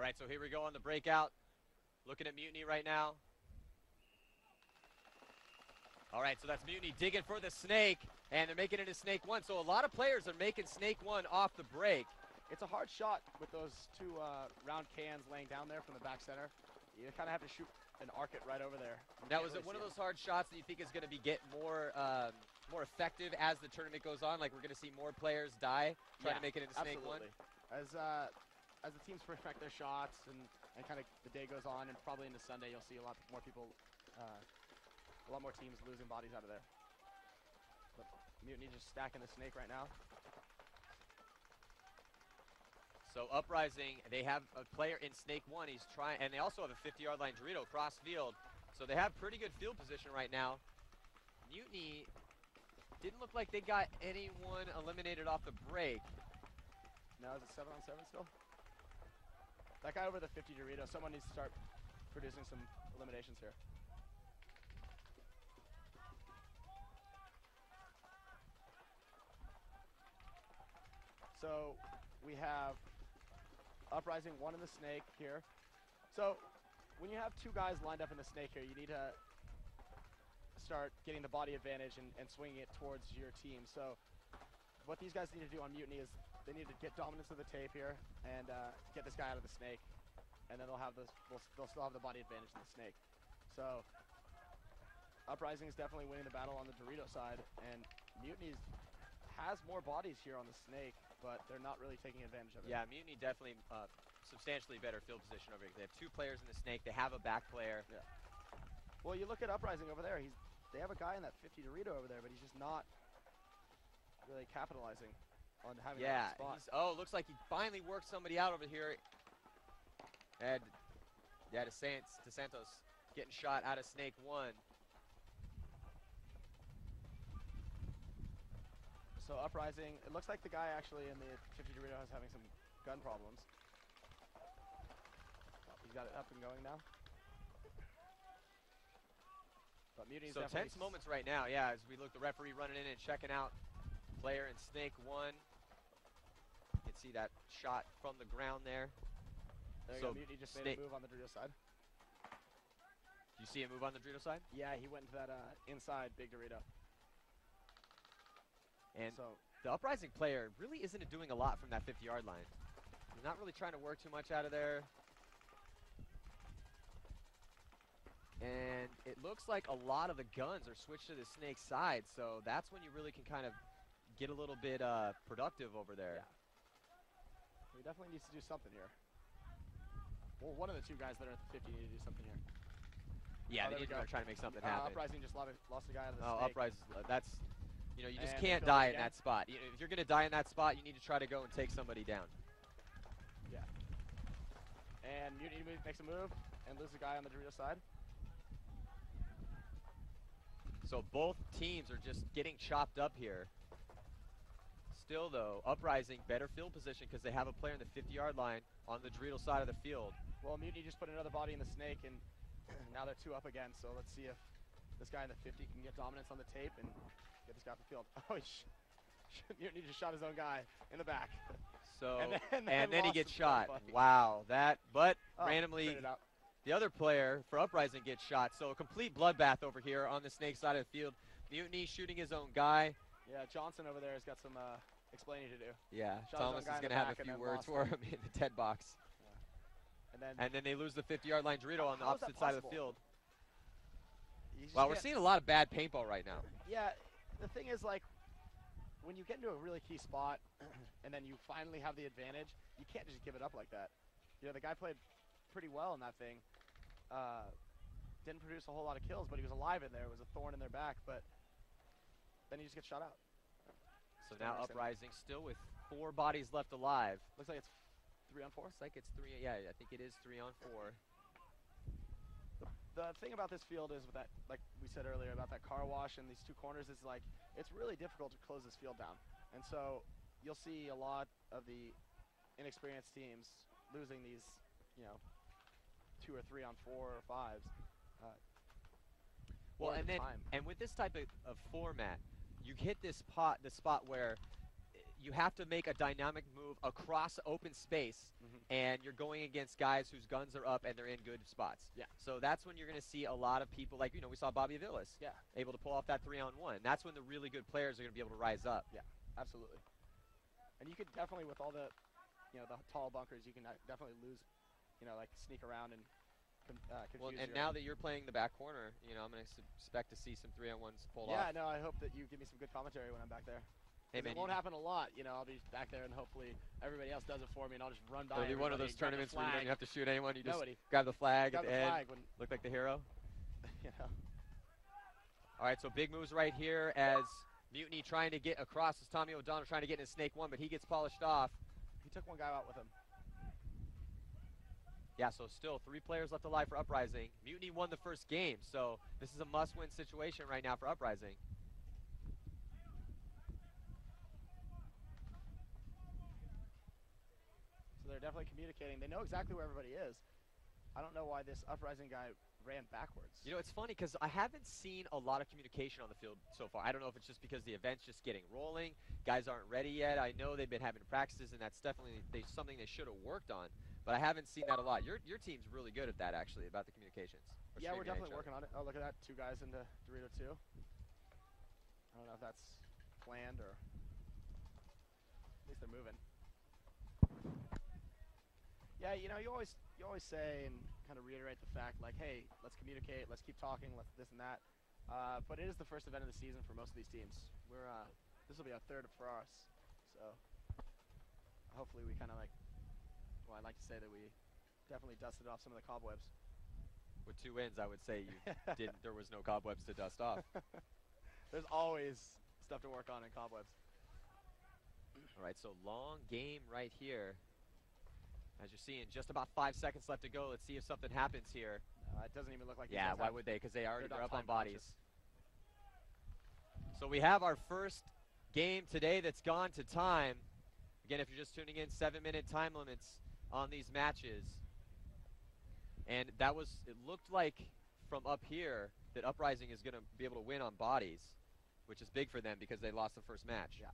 right, so here we go on the breakout. Looking at Mutiny right now. All right, so that's Mutiny digging for the snake, and they're making it a snake one. So a lot of players are making snake one off the break. It's a hard shot with those two round cans laying down there from the back center. You kind of have to shoot and arc it right over there. Now, is it one of those hard shots that you think is going to be more effective as the tournament goes on? Like we're going to see more players die trying to make it into snake one? As the teams perfect their shots and kind of the day goes on, and probably into Sunday, you'll see a lot more people, a lot more teams losing bodies out of there. But Mutiny just stacking the snake right now. So Uprising, they have a player in snake one. He's trying, and they also have a 50-yard line Dorito cross field. So they have pretty good field position right now. Mutiny didn't look like they got anyone eliminated off the break. Now is it 7-on-7 still? That guy over the 50 Dorito, someone needs to start producing some eliminations here. So we have Uprising, one in the snake here. So when you have two guys lined up in the snake here, you need to start getting the body advantage and swinging it towards your team. So what these guys need to do on Mutiny is they need to get dominance of the tape here and get this guy out of the snake, and then they'll still have the body advantage in the snake. So Uprising is definitely winning the battle on the Dorito side, and Mutiny has more bodies here on the snake, but they're not really taking advantage of it. Yeah, Mutiny definitely substantially better field position over here. They have two players in the snake. They have a back player. Yeah. Well, you look at Uprising over there. They have a guy in that 50 Dorito over there, but he's just not really capitalizing on having that spot. Oh, looks like he finally worked somebody out over here. And yeah, DeSantos getting shot out of snake one. So Uprising, it looks like the guy actually in the 50 Dorito is having some gun problems. He's got it up and going now. But Mutiny's so tense moments right now, yeah, as we look, the referee running in and checking out player in snake one. You can see that shot from the ground there. There you go, Mutiny just made a move on the Dorito side. You see him move on the Dorito side? Yeah, he went into that inside big Dorito. And so the Uprising player really isn't doing a lot from that 50-yard line. He's not really trying to work too much out of there. And it looks like a lot of the guns are switched to the snake side, so that's when you really can kind of get a little bit productive over there. Yeah. He definitely needs to do something here. Well, one of the two guys that are at the 50 need to do something here. Yeah, they need to try to make something happen. Uprising just lost a guy out of the snake. Uprising, that's, you know, you just can't die in that spot. If you're going to die in that spot, you need to try to go and take somebody down. Yeah. And Mutiny makes a move and loses a guy on the Dorito side. So both teams are just getting chopped up here. Still, though, Uprising, better field position because they have a player in the 50-yard line on the Dorito side of the field. Well, Mutiny just put another body in the snake, and now they're two up again. So let's see if this guy in the 50 can get dominance on the tape and get this guy off the field. Oh, Mutiny just shot his own guy in the back. So and then he gets shot. Wow, but randomly the other player for Uprising gets shot. So a complete bloodbath over here on the snake side of the field. Mutiny shooting his own guy. Yeah, Johnson over there has got some explaining to do. Yeah, Thomas is going to have a few words for him in the TED box. Yeah. And then they lose the 50-yard line Dorito on the opposite side of the field. Wow, we're seeing a lot of bad paintball right now. Yeah, the thing is, like, when you get into a really key spot and then you finally have the advantage, you can't just give it up like that. You know, the guy played pretty well in that thing. Didn't produce a whole lot of kills, but he was alive in there. It was a thorn in their back, but then he just gets shot out. So now Uprising still with 4 bodies left alive. Looks like it's 3-on-4. Looks like it's 3. Yeah, I think it is 3-on-4. The thing about this field is with that, like we said earlier, about that car wash and these two corners, is like it's really difficult to close this field down. And so you'll see a lot of the inexperienced teams losing these, you know, 2 or 3-on-4 or 5s. Well, and with this type of format, you hit the spot where you have to make a dynamic move across open space, and you're going against guys whose guns are up and they're in good spots. Yeah. So that's when you're going to see a lot of people, like, we saw Bobby Villas able to pull off that 3-on-1. That's when the really good players are going to be able to rise up. Yeah, absolutely. And you could definitely, with all the, the tall bunkers, you can definitely lose, like sneak around and confuse. Well, and now that you're playing the back corner, I'm going to expect to see some 3-on-1s pulled off. Yeah, no, I hope that you give me some good commentary when I'm back there. Hey, man, it won't happen a lot, I'll be back there and hopefully everybody else does it for me and I'll just run by. It'll be one of those tournaments where you don't have to shoot anyone. You just Nobody. grab the flag Grab at the the end, flag when, look like the hero. All right, so big moves right here as Mutiny trying to get across, as Tommy O'Donnell trying to get into Snake 1, but he gets polished off. He took one guy out with him. Yeah, so still 3 players left alive for Uprising. Mutiny won the first game, so this is a must-win situation right now for Uprising. So they're definitely communicating. They know exactly where everybody is. I don't know why this Uprising guy ran backwards. It's funny because I haven't seen a lot of communication on the field so far. I don't know if it's just because the event's just getting rolling. Guys aren't ready yet. I know they've been having practices, and that's definitely something they should have worked on. But I haven't seen that a lot. Your team's really good at that, actually, about the communications. Yeah, we're definitely working on it. Oh, look at that. 2 guys into Dorito 2. I don't know if that's planned or... At least they're moving. Yeah, you always say and kind of reiterate the fact, like, hey, let's communicate, let's keep talking, let's this and that. But it is the first event of the season for most of these teams. This will be our 3rd for us. So hopefully we kind of I'd like to say that we definitely dusted off some of the cobwebs. With 2 wins, I would say there was no cobwebs to dust off. There's always stuff to work on in cobwebs. All right, so long game right here. As you're seeing, just about 5 seconds left to go. Let's see if something happens here. It doesn't even look like. Yeah, why would they? Because they're up on bodies. Conscious. So we have our first game today that's gone to time. Again, if you're just tuning in, 7-minute time limits on these matches. And it looked like from up here that Uprising is going to be able to win on bodies, which is big for them because they lost the first match. Yeah.